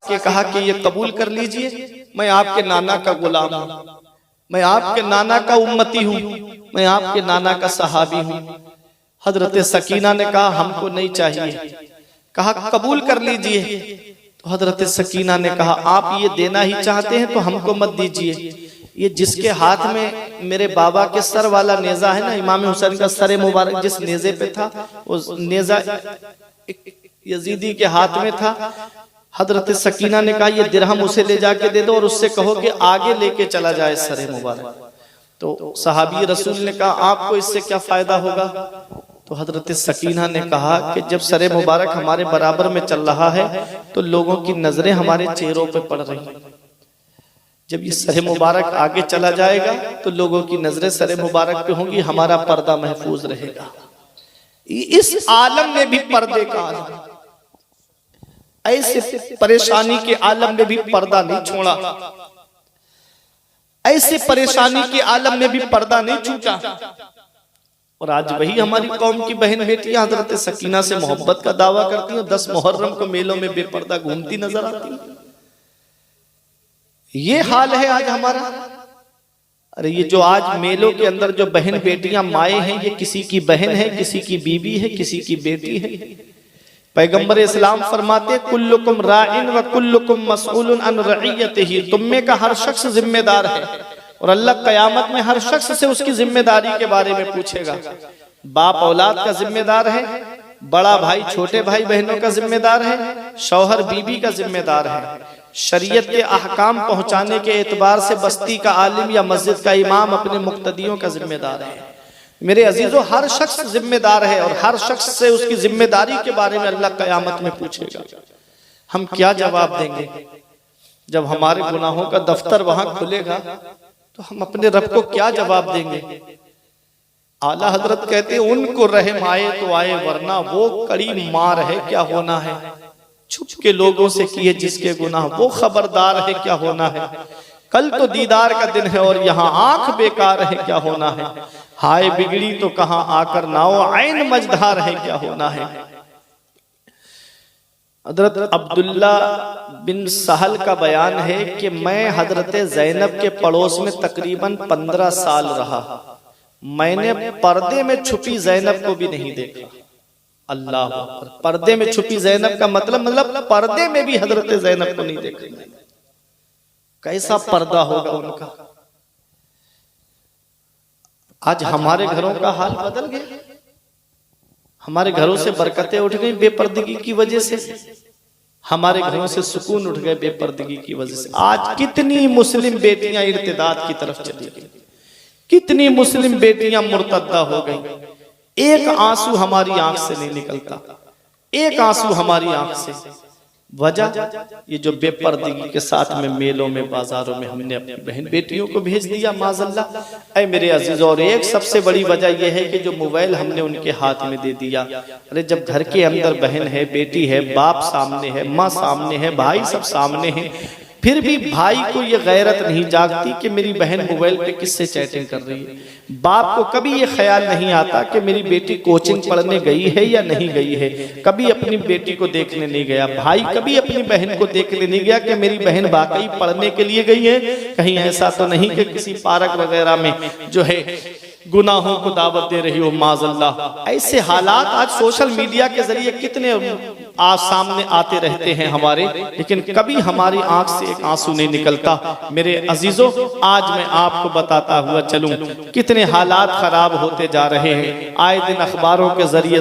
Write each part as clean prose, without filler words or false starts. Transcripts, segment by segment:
के कहा कि ये कबूल कर लीजिए, मैं आपके नाना का गुलाम हूँ, मैं आपके नाना का उम्मती हूँ, मैं आपके नाना का सहाबी हूँ। हजरत सकीना ने कहा हमको नहीं चाहिए। कहा कबूल कर लीजिए। तो हजरत सकीना ने कहा आप ये देना ही चाहते हैं तो हमको मत दीजिए। ये जिसके हाथ में मेरे बाबा के सर वाला नेजा है ना, इमाम हुसैन का सर मुबारक जिस नेजे पे था, उस नेजा यजीदी के हाथ में था। हजरत सकीना ने कहा ये दिरहम उसे ले जाके दे दो और उससे कहो कि आगे लेके चला जाए सर मुबारक। तो सहाबी रसूल ने कहा आपको इससे क्या फायदा होगा? तो हजरत सकीना ने कहा कि जब सर मुबारक हमारे बराबर में चल रहा है तो लोगों की नजरें हमारे चेहरों पे पड़ रही हैं। जब ये सर मुबारक आगे चला जाएगा तो लोगों की नजरें सर मुबारक पे होंगी, हमारा पर्दा महफूज रहेगा। इस आलम में भी पर्दे का आलम, ऐसे परेशानी के आलम में भी पर्दा नहीं छोड़ा, ऐसे परेशानी के आलम में भी पर्दा नहीं छूटा। और आज वही हमारी कौम की बहन बेटियां हजरत सकीना से मोहब्बत का दावा करती हैं, 10 मुहर्रम को मेलों में बेपर्दा घूमती नजर आती हैं। ये हाल है आज हमारा। अरे ये जो आज मेलों के अंदर जो बहन बेटियां माए हैं, ये किसी की बहन है, किसी की बीबी है, किसी की बेटी है। पैगंबर इस्लाम फरमाते कुल्लुकुम राइन व कुल्लुकुम मसऊलुन अन रइयतिही, तुम में का हर शख्स जिम्मेदार है और अल्लाह कयामत में हर शख्स से उसकी जिम्मेदारी के बारे में पूछेगा। बाप औलाद का जिम्मेदार है, बड़ा भाई छोटे भाई बहनों का जिम्मेदार है, शौहर बीबी का जिम्मेदार है। शरीयत के अहकाम पहुंचाने के एतबार से बस्ती का आलिम या मस्जिद का इमाम अपने मुक्तदियों का जिम्मेदार है। मेरे अजीजों हर शख्स जिम्मेदार है और हर शख्स से उसकी जिम्मेदारी के बारे में अल्लाह कयामत में पूछेगा। हम क्या जवाब देंगे जब हमारे गुनाहों का दफ्तर वहां खुलेगा? तो हम अपने रब को क्या जवाब देंगे? आला हजरत कहते उनको रहम आए तो आए वरना वो कड़ी मार है क्या होना है। छुप के लोगों से किए जिसके गुनाह वो खबरदार है क्या होना है। कल तो दीदार का दिन है और यहाँ आंख बेकार है क्या होना है। हाय बिगड़ी तो कहाँ आकर नाओ आइन मजधार है क्या होना है। हजरत अब्दुल्ला बिन सहल का बयान है कि मैं हजरत ज़ैनब के पड़ोस में तकरीबन 15 साल रहा, मैंने पर्दे में छुपी ज़ैनब को भी नहीं देखा। अल्लाह अकबर। पर्दे में छुपी ज़ैनब का मतलब पर्दे में भी हजरत ज़ैनब को नहीं देखा। कैसा पर्दा होगा उनका। आज हमारे घरों का हाल बदल गया, हमारे घरों से बरकतें उठ गई बेपर्दगी की वजह से, हमारे घरों से सुकून उठ गए बेपर्दगी की वजह से। आज कितनी मुस्लिम बेटियां इर्तिदाद की तरफ चली गई, कितनी मुस्लिम बेटियां मुर्तद्दा हो गई। एक आंसू हमारी आंख से नहीं निकलता, एक आंसू हमारी आंख से। वजह ये जो बेपर्दगी के साथ में मेलों में बाजारों में हमने अपनी बहन बेटियों को भेज दिया माज़अल्लाह। ऐ मेरे अजीज, और एक सबसे बड़ी वजह यह है कि जो मोबाइल हमने उनके हाथ में दे दिया। अरे जब घर के अंदर बहन है, बेटी है, बाप सामने है, माँ सामने है, भाई सब सामने है, फिर भी भाई को ये गैरत नहीं जागती कि मेरी बहन मोबाइल पे किससे चैटिंग कर रही है। बाप को कभी ये ख्याल नहीं आता कि मेरी बेटी कोचिंग पढ़ने गई है या नहीं गई है, कभी अपनी बेटी को देखने नहीं गया। भाई कभी अपनी बहन को देखने नहीं गया कि मेरी बहन वाकई पढ़ने के लिए गई है, कहीं ऐसा तो नहीं कि किसी पार्क वगैरह में जो है गुनाहों को दावत दे रही हो माज़अल्लाह। ऐसे हालात आज सोशल मीडिया के जरिए कितने आज सामने आते रहते हैं हमारे, लेकिन कभी हमारी आंख से एक आंसू नहीं निकलता। मेरे अजीजों, आज मैं आपको बताता हुआ चलूं कितने हालात खराब होते जा रहे हैं। आए दिन अखबारों के जरिए,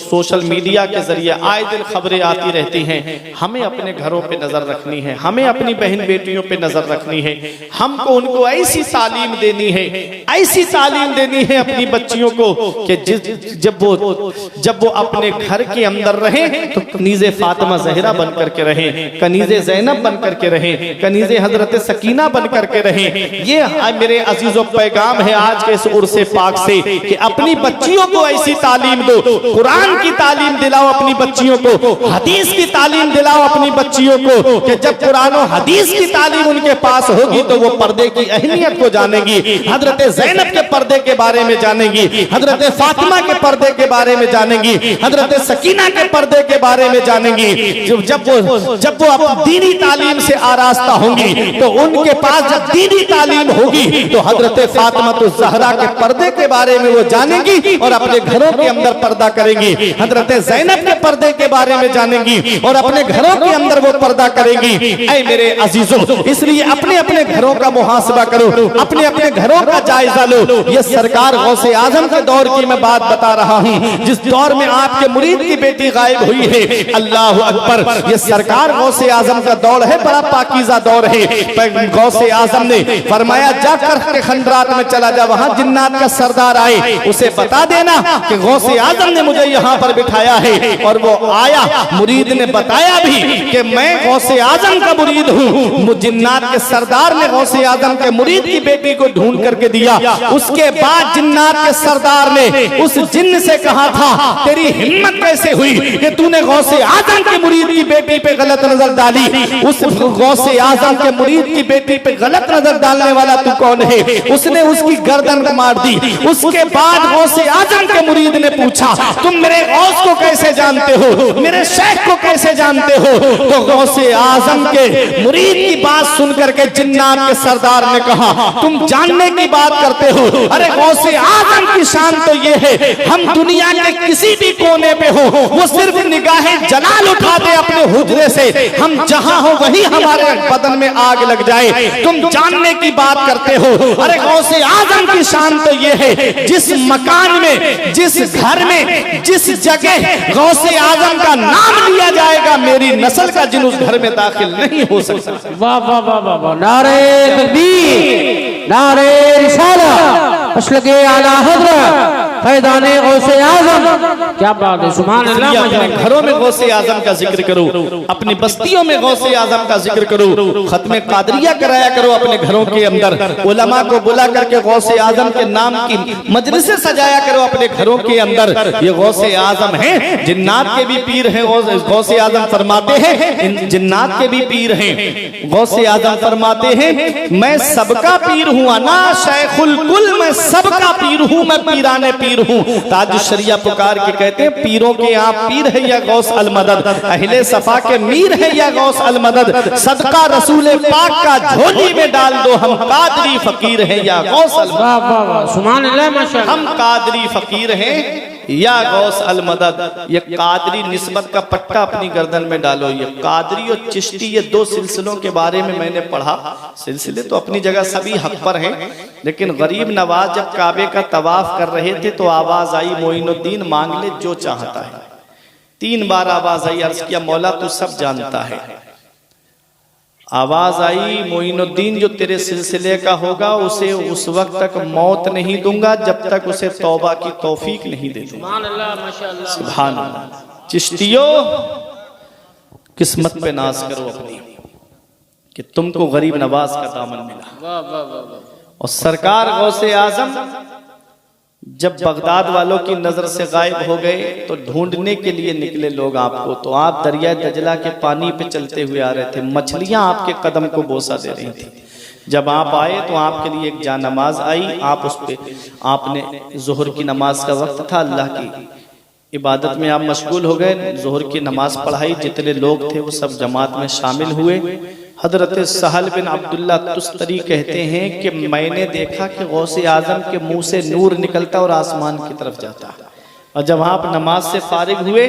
सोशल मीडिया के जरिए आए दिन खबरें आती रहती हैं। हमें अपने घरों पे नजर रखनी है, हमें अपनी बहन बेटियों पे नजर रखनी है। हमको उनको ऐसी तालीम देनी है, ऐसी तालीम देनी है अपनी बच्चियों को कि जब वो अपने घर के अंदर रहे तो कनीज़े फातिमा ज़हरा बन करके रहे, कनीज़े ज़ैनब बन करके रहे, कनीज़े हजरत सकीना बन करके रहे। ये मेरे अजीजों पैगाम है आज के इस उर्से पाक से कि अपनी बच्चियों को ऐसी तालीम दो, कुरान की तालीम दिलाओ अपनी बच्चियों को, हदीस की तालीम दिलाओ अपनी बच्चियों को कि जब कुरान और हदीस की तालीम उनके पास होगी तो वो पर्दे की अहमियत को जानेगी, हजरत ज़ैनब के पर्दे के बारे में जानेगी, हजरत फातिमा के पर्दे के बारे में जानेगी, हजरत सकीना के पर्दे के बारे बारे में जानेंगी, जब वो दीनी तालीम से आरास्ता होंगी, तो उनके पास जब दीनी तालीम होगी तो हजरत फातिमा तो ज़हरा के पर्दे के बारे में वो जानेंगी और अपने घरों के अंदर पर्दा करेंगी। हजरत ज़ैनब के पर्दे के बारे में जानेंगी और अपने घरों के अंदर वो पर्दा करेंगी। ऐ मेरे अजीजों, इसलिए अपने अपने घरों का मुहासबा करो, अपने अपने घरों का जायजा लो। ये सरकार गौसे आजम के दौर की मैं बात बता रहा हूँ, जिस दौर में आपके मुरीद की बेटी गायब हुई है। अल्लाह अकबर, ये सरकार गौसे आजम का दौर है, बड़ा पाकीज़ा दौर है। गौसे आजम ने फरमाया जाकर के खंडरात में चला जा, वहां जिन्नात का सरदार आए, उसे बता देना कि गौसे आजम ने मुझे यहाँ पर बिठाया है। और वो आया, मुरीद ने बताया भी कि मैं गौसे आजम का मुरीद हूँ। जिन्नात के सरदार ने गौसे आजम के मुरीद की बेटी को ढूंढ करके दिया। उसके बाद जिन्नात के सरदार ने उस जिन्न से कहा था, तेरी हिम्मत कैसे हुई कि तूने गौसे आजम के मुरीद की बेटी पे गलत नजर डाली? उस गौसे आजम के मुरीद की बेटी पे गलत नजर डालने वाला तू कौन है? उसने उसकी गर्दन मार दी। उसके बाद गौसे आजम के मुरीद ने पूछा, तुम मेरे गौस को कैसे जानते हो, मेरे शेख को कैसे जानते हो? तो गौसे आजम के मुरीद की बात सुनकर के जिन्नात के सरदार ने कहा, तुम जानने की बात करते हो? अरे गौसे आजम की शान तो ये है, हम दुनिया के किसी भी कोने पे हो, वो सिर्फ निगाहें जलाल उठा दे अपने हुजरे से, हम जहां हो वहीं हमारे बदन में आग लग जाए। तुम जानने की बात करते हो? अरे गौसे आजम की शान तो ये है, जिस मकान में, जिस घर में, जिस जगह गौसे आजम का नाम लिया जाएगा, मेरी नस्ल का जिन उस घर में दाखिल नहीं हो सकता। वाह वाह वाह वाह वाह, नारे तकबीर, नारे रिसालत, मसलके आला हज़रत फैज़ाने गौसे आज़म। क्या बात है, सुभान अल्लाह। अपने घरों में गौसे आजम का जिक्र करो, अपनी बस्तियों में गौसे आजम का जिक्र करो, खत्मे कादरिया कराया करो अपने घरों के अंदर, उलमा को बुला करके गौसे आजम के नाम की मजलिसें सजाया करो अपने घरों के अंदर। ये गौसे आजम हैं, जिन्नात के भी पीर हैं। गौसे आजम फरमाते हैं, जिन्नात के भी पीर हैं। गौसे आजम फरमाते हैं, मैं सबका पीर हूँ, अना शेखुल कुल, मैं सबका पीर हूँ, मैं पीराने पीर हूँ। ताज शरिया पुकार के कहते हैं, पीरों के आप पीर है या गौस अल मदद, अहले सफा के मीर है या गौस अल मदद, सदका रसूल पाक का झोली में डाल दो, हम कादरी फकीर है या गौस अल मदद। वाह वाह वाह, सुभान अल्लाह, माशाअल्लाह। हम कादरी फकीर हैं या गौस अल मदद। ये कादरी निस्बत का पट्टा अपनी गर्दन में डालो। ये कादरी और चिश्ती, ये दो सिलसिलों के बारे में मैंने पढ़ा। सिलसिले तो अपनी जगह सभी हक पर हैं, लेकिन गरीब नवाज जब काबे का तवाफ कर रहे थे तो आवाज आई, मोइनुद्दीन मांग ले जो चाहता है। 3 बार आवाज आई, अर्ज किया मौला तू सब जानता है। आवाज आई, मोइनुद्दीन जो तेरे सिलसिले का होगा उसे उस वक्त तक मौत नहीं दूंगा जब तक उसे तौबा की तौफीक नहीं दे दूंगा। सुभान अल्लाह, माशाअल्लाह, सुभान अल्लाह। चिश्तियों, किस्मत पे नाज करो अपनी कि तुमको गरीब नवाज का दामन मिला। वाह वाह वाह वाह। और सरकार गौसे आजम जब बगदाद वालों की नजर से गायब हो गए तो ढूंढने के लिए निकले लोग आपको, तो आप दरिया दजला के पानी पे चलते हुए आ रहे थे, मछलियां आपके कदम को बोसा दे रही थी। जब आप आए तो आपके लिए एक जा नमाज आई, आप उस पे आपने जोहर की नमाज का वक्त था, अल्लाह की इबादत में आप मशगूल हो गए, जोहर की नमाज पढ़ाई, जितने लोग थे वो सब जमात में शामिल हुए। हजरत सहल बिन अब्दुल्ला तुस्तरी कहते हैं कि मैंने देखा कि गौसे आजम के मुंह से नूर निकलता और आसमान की तरफ जाता। और जब आप नमाज से फारिग हुए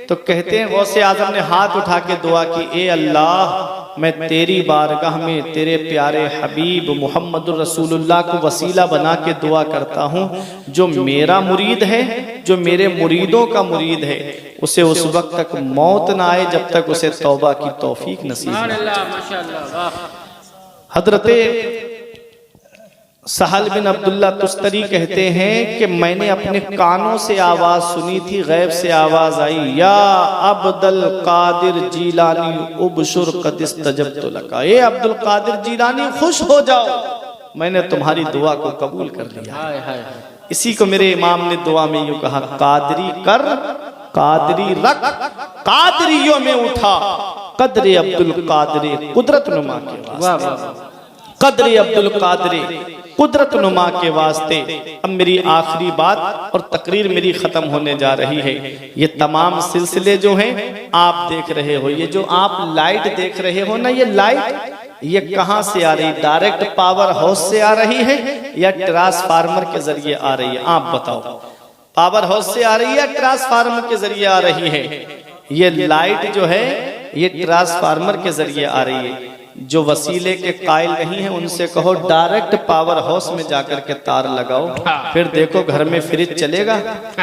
तो कहते हैं गौसे आजम ने हाथ उठा के दुआ की, ए अल्लाह मैं तेरी बारगाह में तेरे प्यारे हबीब मोहम्मद रसूलुल्लाह को वसीला बना के दुआ करता हूँ, जो मेरा मुरीद है, जो मेरे मुरीदों का मुरीद है, उसे उस वक्त तक मौत ना आए जब तक उसे तौबा की तौफीक नसीब ना। हजरत सहल बिन अब्दुल्ला तुस्तरी कहते हैं कि मैंने अपने कानों से आवाज सुनी थी, गैब से आवाज आई, या अब्दुल कादिर जीलानी उबशुर कद इस्तजबतु लका, ए अब्दुल कादिर जीलानी खुश हो जाओ, मैंने तुम्हारी दुआ को कबूल कर लिया। इसी को मेरे इमाम ने दुआ में यूं कहा, कादरी कर कादरी रख, कादरियों में उठा कदरे अब्दुल कादिर कुदरत नुमा के वास्ते। कदर अब्दुल कादरी कुदरत नुमा के वास्ते अब मेरी आखिरी बात और तकरीर मेरी खत्म होने जा रही है। ये तमाम सिलसिले जो हैं आप देख रहे हो, ये जो आप लाइट देख रहे हो ना, ये लाइट ये कहां से आ रही? डायरेक्ट पावर हाउस से आ रही है या ट्रांसफार्मर के जरिए आ रही है? आप बताओ, पावर हाउस से आ रही है या ट्रांसफार्मर के जरिए आ रही है? ये लाइट जो है ये ट्रांसफार्मर के जरिए आ रही है। जो वसीले के कायल नहीं है उनसे कहो डायरेक्ट पावर हाउस में जाकर के तार लगाओ, फिर देखो घर में फ्रिज चलेगा,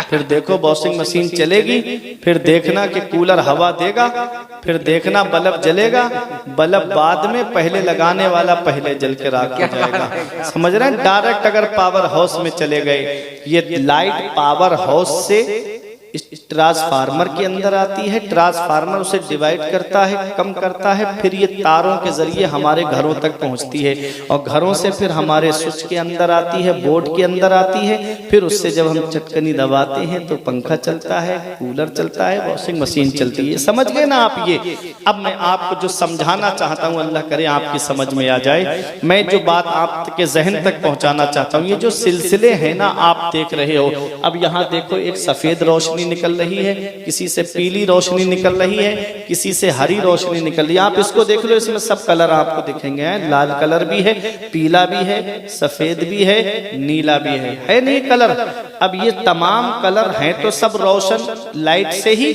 फिर देखो वॉशिंग मशीन चलेगी, फिर देखना कि कूलर हवा देगा, फिर देखना बल्ब जलेगा। बल्ब बाद में, पहले लगाने वाला पहले जल के राख हो जाएगा। समझ रहे हैं? डायरेक्ट अगर पावर हाउस में चले गए, ये लाइट पावर हाउस से ट्रांसफार्मर के अंदर आती है, ट्रांसफार्मर उसे डिवाइड करता है, कम करता है, फिर ये तारों के जरिए हमारे घरों तक पहुंचती है और घरों से फिर हमारे स्विच के अंदर आती है, बोर्ड के अंदर आती है, फिर उससे जब हम चटकनी दबाते हैं तो पंखा चलता है, कूलर चलता है, वॉशिंग मशीन चलती है। समझ गए ना आप? ये अब मैं आपको जो समझाना चाहता हूँ, अल्लाह करे आपकी समझ में आ जाए। मैं जो बात आपके जहन तक पहुंचाना चाहता हूँ, ये जो सिलसिले हैं ना आप देख रहे हो। अब यहाँ देखो, एक सफेद रोशनी निकल रही है, किसी से पीली रोशनी निकल रही है, किसी से हरी रोशनी निकल रही है। आप इसको देख लो, इसमें सब कलर आपको दिखेंगे। लाल कलर भी है, पीला भी है, सफेद भी है, नीला भी है नहीं कलर? अब ये तमाम कलर हैं तो सब रोशन लाइट से ही,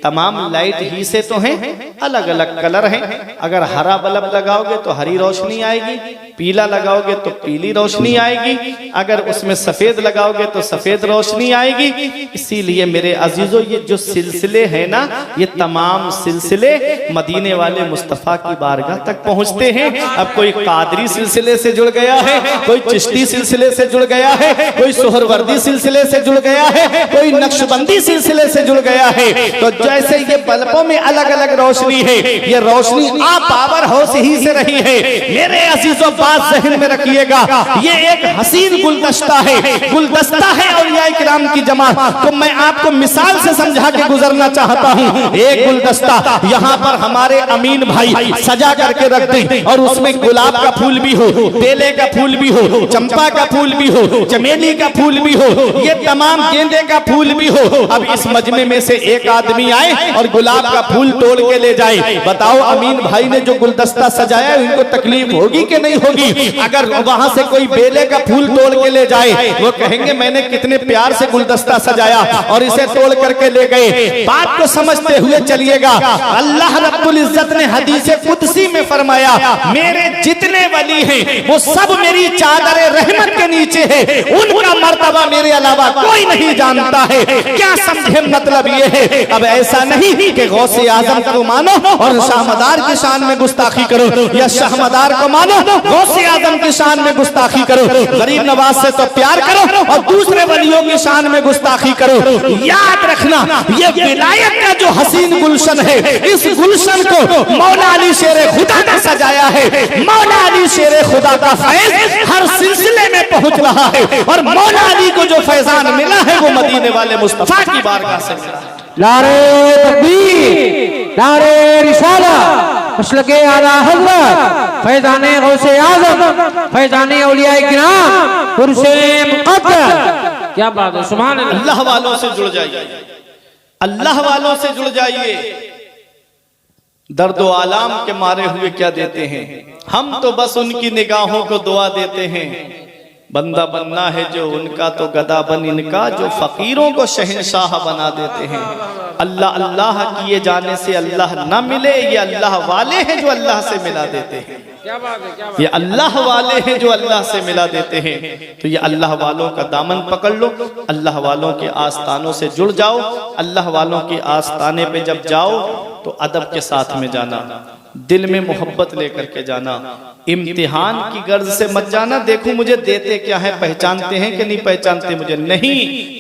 तमाम लाइट ही से तो हैं, अलग अलग कलर हैं। अगर हरा बल्ब लगाओगे तो हरी रोशनी आएगी, पीला लगाओगे तो पीली रोशनी आएगी, अगर उसमें सफेद लगाओगे तो सफेद रोशनी आएगी। इसीलिए मेरे अजीजों, ये जो सिलसिले हैं ना, ये तमाम सिलसिले मदीने वाले मुस्तफा की बारगाह तक पहुंचते हैं। अब कोई कादरी सिलसिले से जुड़ गया है, कोई चिश्ती सिलसिले से जुड़ गया है, कोई सोहरवर्दी सिलसिले से जुड़ गया है, कोई नक्शबंदी सिलसिले से जुड़ गया है। तो जैसे ये बल्बों में अलग अलग रोशनी है, ये रोशनी आप पावर हाउस ही से रही है। मेरे अजीजों, बात जहन में रखिएगा, ये एक हसीन गुलदस्ता है, गुलदस्ता है औलिया किराम की जमात। तो मैं आपको मिसाल से समझा के गुजरना चाहता हूँ। एक गुलदस्ता यहाँ पर हमारे अमीन भाई सजा करके रख दें और उसमें गुलाब का फूल भी हो, बेले का फूल भी हो, चंपा का फूल भी हो, चमेली का फूल भी हो, ये तमाम गेंदे का फूल भी हो। अब इस मजमे में से एक आदमी आए और गुलाब का फूल तोड़ के ले जाए। बताओ, अमीन भाई ने जो गुलदस्ता सजाया उनको तकलीफ होगी कि नहीं होगी? अगर वहां से कोई बेले का फूल तोड़ के ले जाए, वो कहेंगे मैंने कितने प्यार से गुलदस्ता सजाया और इसे तोड़ करके ले गए। बात को समझते हुए चलिएगा। अल्लाह रब्बुल इज्जत ने हदीस कुदसी में फरमाया, मेरे जितने वली हैं वो सब मेरी चादर रहमत के नीचे है, उनका मर्तबा मेरे अलावा कोई नहीं जानता है। क्या समझे? मतलब ये है, अब ऐसा नहीं कि गौसे आजम को मानो और शाहमदार की शान में गुस्ताखी करो, या शाहमदार को मानो गौसे आजम की शान में गुस्ताखी करो। गरीब नवाज से तो प्यार करो और दूसरे वलियों की शान में गुस्ताखी करो। याद रखना, ये विलायत का जो हसीन गुलशन है, इस गुलशन को मौला अली शेर खुदा ने सजाया है। मौला अली शेर खुदा का फैज हर सिलसिले में पहुंच रहा है और मौला अली को जो फैजान मिला है वो मदीने वाले मुस्तफा की बारगाह से मिला है। नारे तकबीर, नारे रिसालत, मसलके आला हज़रत, फैज़ाने गौसे आज़म, फैज़ाने औलिया किराम, कुर्से मुक़द्दस। क्या बात है, सुभान अल्लाह। अल्लाह वालों से जुड़ जाइए, अल्लाह वालों से जुड़ जाइए। दर्द आलाम के मारे हुए क्या देते हैं, हम तो बस उनकी निगाहों को दुआ देते हैं। बंदा बनना है जो उनका तो गदा बन इनका, जो फकीरों को शहंशाह बना देते हैं। अल्लाह अल्लाह किए जाने से अल्लाह ना मिले, ये अल्लाह वाले हैं जो अल्लाह से मिला देते हैं। क्या बात है, क्या बात। ये अल्लाह वाले हैं जो अल्लाह से मिला देते हैं। तो ये अल्लाह वालों का दामन पकड़ लो, अल्लाह वालों के आस्थानों से जुड़ जाओ। अल्लाह वालों के आस्थाने पे जब जाओ तो अदब के साथ में जाना, दिल में मोहब्बत लेकर के जाना, इम्तिहान की गर्ज से मत जाना। देखो मुझे देते क्या है, पहचानते हैं कि नहीं पहचानते मुझे, नहीं,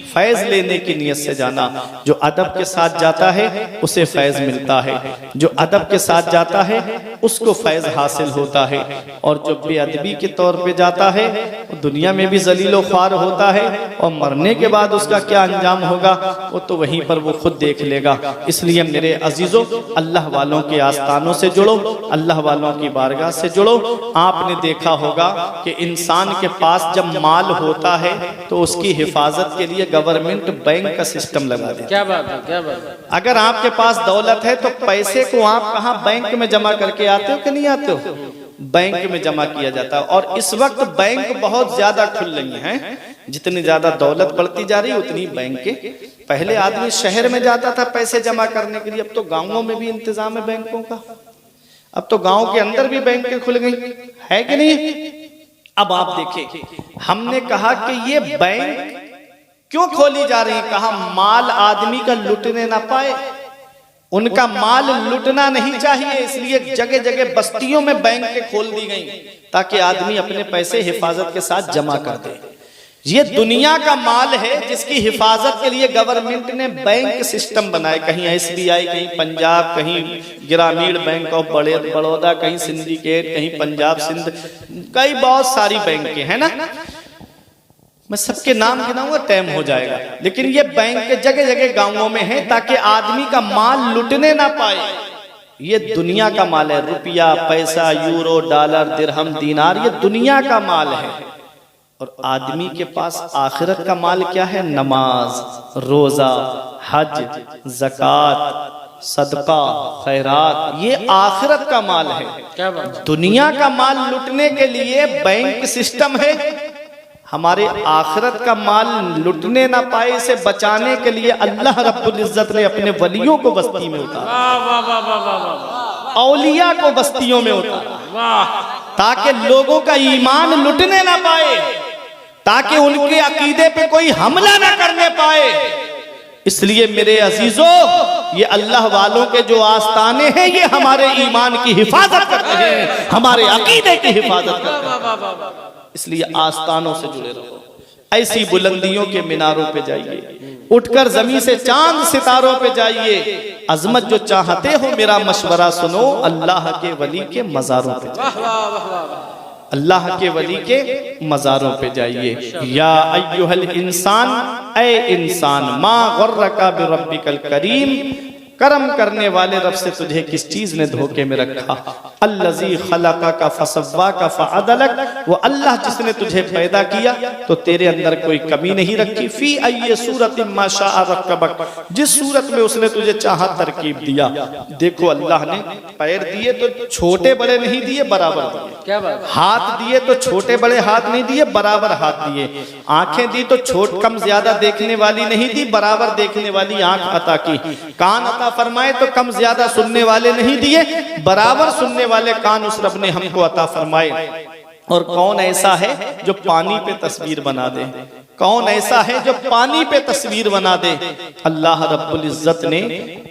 फैज लेने की नियत से जाना। जो अदब के साथ जाता है उसे फैज मिलता है, जो अदब के साथ जाता है उसको फैज हासिल होता है। और जो बेअदबी के तौर पे जाता है वो दुनिया में भी जलीलो ख्वार होता है और मरने के बाद उसका क्या अंजाम होगा वो तो वहीं पर वो खुद देख लेगा। इसलिए मेरे अजीजों, अल्लाह वालों के आस्थानों से जुड़ो। जुड़ो, अल्लाह वालों की बारगाह से जुड़ो। आपने देखा होगा कि इंसान के पास जब माल होता है तो उसकी हिफाजत के लिए गवर्नमेंट बैंक का सिस्टम लगा देती है। क्या बात है, क्या बात है। अगर आपके पास दौलत है तो पैसे को आप कहाँ बैंक में जमा करके आते हो कि नहीं आते हो? बैंक में जमा किया जाता है। और इस वक्त बैंक बहुत ज्यादा खुल रही हैं, जितनी ज्यादा दौलत बढ़ती जा रही है उतनी बैंक के। पहले आदमी शहर में जाता था पैसे जमा करने के लिए, अब तो गांवों में भी इंतजाम है बैंकों का। अब तो गांव के अंदर भी बैंकें खुल गई, है कि नहीं? अब आप देखिए, हमने कहा कि ये बैंक क्यों खोली जा रही है? कहा माल आदमी का लुटने ना पाए, उनका माल लुटना नहीं चाहिए, इसलिए जगह जगह बस्तियों में बैंक खोल दी गई ताकि आदमी अपने पैसे हिफाजत के साथ जमा कर दे। ये दुनिया का माल है जिसकी हिफाजत के लिए गवर्नमेंट ने बैंक सिस्टम बनाए, कहीं SBI, कहीं पंजाब, कहीं ग्रामीण बैंक ऑफ बड़ौदा, कहीं सिंडिकेट, कहीं पंजाब सिंध, कई बहुत सारी बैंकें हैं ना। मैं सबके नाम गिनाऊंगा टाइम हो जाएगा, लेकिन ये बैंक जगह जगह गांवों में है ताकि आदमी का माल लुटने ना पाए। ये दुनिया का माल है, रुपया, पैसा, यूरो, डॉलर, दिरहम, दीनार, ये दुनिया का माल है। और आदमी के पास आखिरत का माल क्या है? नमाज, रोजा, हज, ज़कात, सदका, खैरात, ये आखिरत का माल है। क्या बात। दुनिया का माल लुटने के लिए बैंक सिस्टम है, हमारे आखिरत का माल लुटने ना पाए इसे बचाने के लिए अल्लाह रब्बुल इज्जत ने अपने वलियों को बस्ती में उतारा, औलिया को बस्तियों में उतारा, ताकि लोगों का ईमान लुटने ना पाए, ताकि उनके अकीदे पे कोई हमला ना करने पाए। इसलिए मेरे अजीजों, ये अल्लाह वालों के जो आस्ताने हैं ये हमारे ईमान की हिफाजत करते हैं, हमारे अकीदे की हिफाजत करते हैं। इसलिए आस्तानों से जुड़े रहो, ऐसी बुलंदियों के मीनारों पे जाइए, उठकर जमीन से चांद सितारों पे जाइए। अजमत जो चाहते हो मेरा मशवरा सुनो, अल्लाह के वली के मज़ारों पे जाइए, अल्लाह के वली के मज़ारों पे जाइए। या अय्युहल इंसान, ऐ इंसान, मा गर्रका बिरब्बिकल करीम, करम करने वाले रब से तुझे किस चीज ने धोखे में रखा? अल्लज़ी खलक़का फसव्वाका फ़अदलक, वो अल्लाह जिसने तुझे पैदा किया तो तेरे अंदर कोई कमी नहीं रखी। फी अय्यि सूरतिन मा शाअ रक्कबक, जिस सूरत में उसने तुझे चाहा तरकीब दिया। देखो अल्लाह ने पैर दिए तो छोटे बड़े नहीं दिए, बराबर दिए। क्या बात। हाथ दिए तो छोटे बड़े हाथ नहीं दिए, बराबर हाथ दिए। आंखें दी तो छोट कम ज्यादा देखने वाली नहीं दी, बराबर देखने वाली आंख अता की। कान अता फरमाए तो कम ज्यादा सुनने वाले नहीं दिए, बराबर सुनने वाले कान उस रब ने हमको अता फरमाए। और कौन ऐसा है जो पानी पे तस्वीर बना दे? कौन ऐसा है जो पानी पे तस्वीर बना दे? अल्लाह रब्बुल इज्जत ने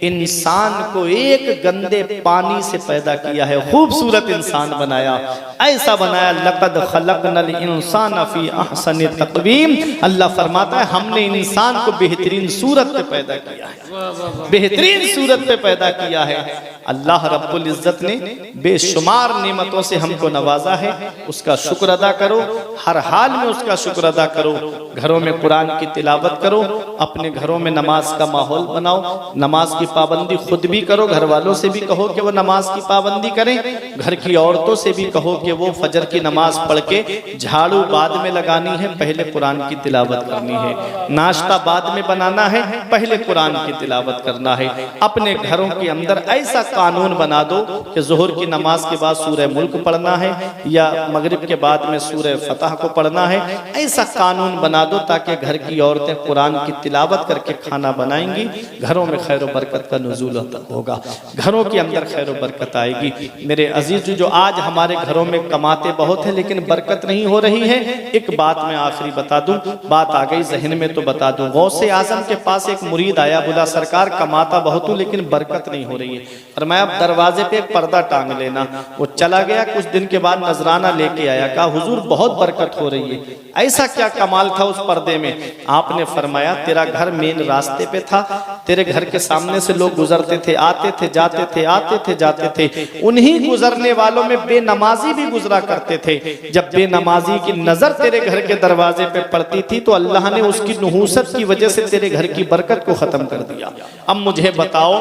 इंसान को एक गंदे पानी से पैदा किया है, खूबसूरत इंसान बनाया, ऐसा बनाया। लक़द खलक़नल इंसान फी अहसनि तक़वीम, अल्लाह फरमाता है हमने इंसान को बेहतरीन सूरत पे पैदा किया है, बेहतरीन सूरत पे पैदा किया है। अल्लाह रब्बुल इज्जत ने बेशुमार नेमतों से हमको नवाजा है, उसका शुक्र अदा करो, हर हाल में उसका शुक्र अदा करो। घरों में कुरान की तिलावत करो, अपने घरों में नमाज का माहौल बनाओ, नमाज की पाबंदी खुद भी करो, घर वालों से भी कहो कि वो नमाज की पाबंदी करें, घर की औरतों से भी कहो कि वो फजर की नमाज पढ़ के झाड़ू बाद में लगानी है, पहले कुरान की तिलावत करनी है, नाश्ता बाद में बनाना है, पहले कुरान की तिलावत करना है। अपने घरों के अंदर ऐसा कानून बना दो कि जोहर की नमाज के बाद सूरह मुल्क पढ़ना है या मगरिब के बाद में सूरह फतह को पढ़ना है, ऐसा कानून बना दो ताकि घर की औरतें कुरान की तिलावत करके खाना बनाएंगी, घरों में खैर व बरकत का नुज़ूल होगा, घरों के अंदर खैर व बरकत आएगी। मेरे अजीज, जो आज हमारे घरों में कमाते बहुत है लेकिन बरकत नहीं हो रही है, एक बात मैं आखिरी बता दूं, बात आ गई जहन में तो बता दूं। गौसे आजम के पास एक मुरीद आया, बोला सरकार कमाता बहुत हूं लेकिन बरकत नहीं हो रही है, और मैं अब दरवाजे पे एक पर्दा टांग लेना। वो चला गया, कुछ दिन के बाद नजराना लेके आया, कहा हुजूर बहुत बरकत हो रही है। ऐसा क्या कमाल था उस पर्दे में? आपने फरमाया तेरा घर मेन रास्ते पे था, तेरे घर के सामने से लोग गुजरते थे, आते थे जाते थे, आते थे जाते थे, उन्हीं गुजरने वालों में बेनमाजी भी गुजरा करते थे। जब बेनमाजी की नजर तेरे घर के दरवाजे पे पड़ती थी तो अल्लाह ने उसकी नुहूसत की वजह से तेरे घर की बरकत को खत्म कर दिया। अब मुझे बताओ,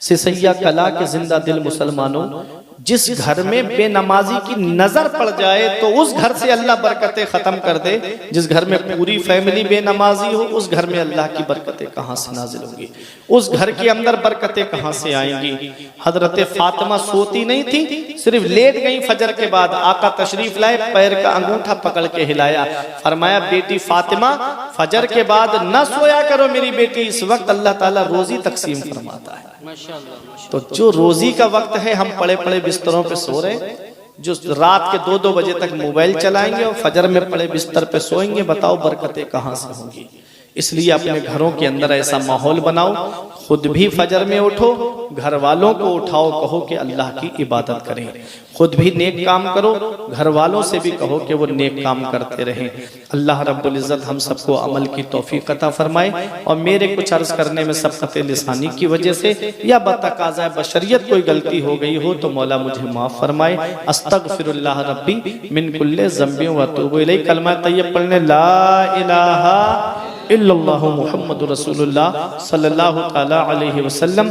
सिसैया कला के जिंदा दिल मुसलमानों, जिस घर में बेनमाजी की नजर पड़ जाए तो उस घर से अल्लाह बरकतें खत्म कर दे। जिस घर में पूरी फैमिली बेनमाजी हो उस घर में अल्लाह की बरकतें कहां से नाजिल होंगी, उस घर के अंदर बरकतें कहां से आएंगी। हजरत फातिमा सोती नहीं थी, सिर्फ लेट गई फजर के बाद। आका तशरीफ लाए, पैर का अंगूठा पकड़ के हिलाया, फरमाया बेटी फातिमा फजर के बाद न सोया करो मेरी बेटी, इस वक्त अल्लाह ताला रोजी तकसीम फरमाता है। तो जो रोजी का वक्त है हम पड़े पड़े बिस्तरों पे सो रहे, जो रात के 2-2 बजे तक मोबाइल चलाएंगे और फजर में पड़े बिस्तर पे सोएंगे, बताओ बरकतें कहां से होंगी। इसलिए अपने घरों के अंदर ऐसा माहौल बनाओ, खुद भी फजर में उठो, घर वालों को उठाओ, कहो कि अल्लाह की इबादत करें। खुद भी नेक काम करो, घर वालों से भी कहो कि वो नेक काम करते रहें। अल्लाह रब्बुल इज़्ज़त हम सबको अमल की तौफीक अता फरमाए। और मेरे कुछ अर्ज करने में सबक़त लिसानी की वजह से या बतकाज़ा बशरियत कोई गलती हो गई हो तो मौला मुझे माफ़ फरमाए। अस्तगफिरुल्लाह रब्बी मिन कुल्ले ज़ंबि व अतूबु इलैह। कलमा तय्यब पढ़ने ला इलाहा इल्लल्लाहु मुहम्मदुर रसूलुल्लाह सल्लल्लाहु तआला अलैहि वसल्लम।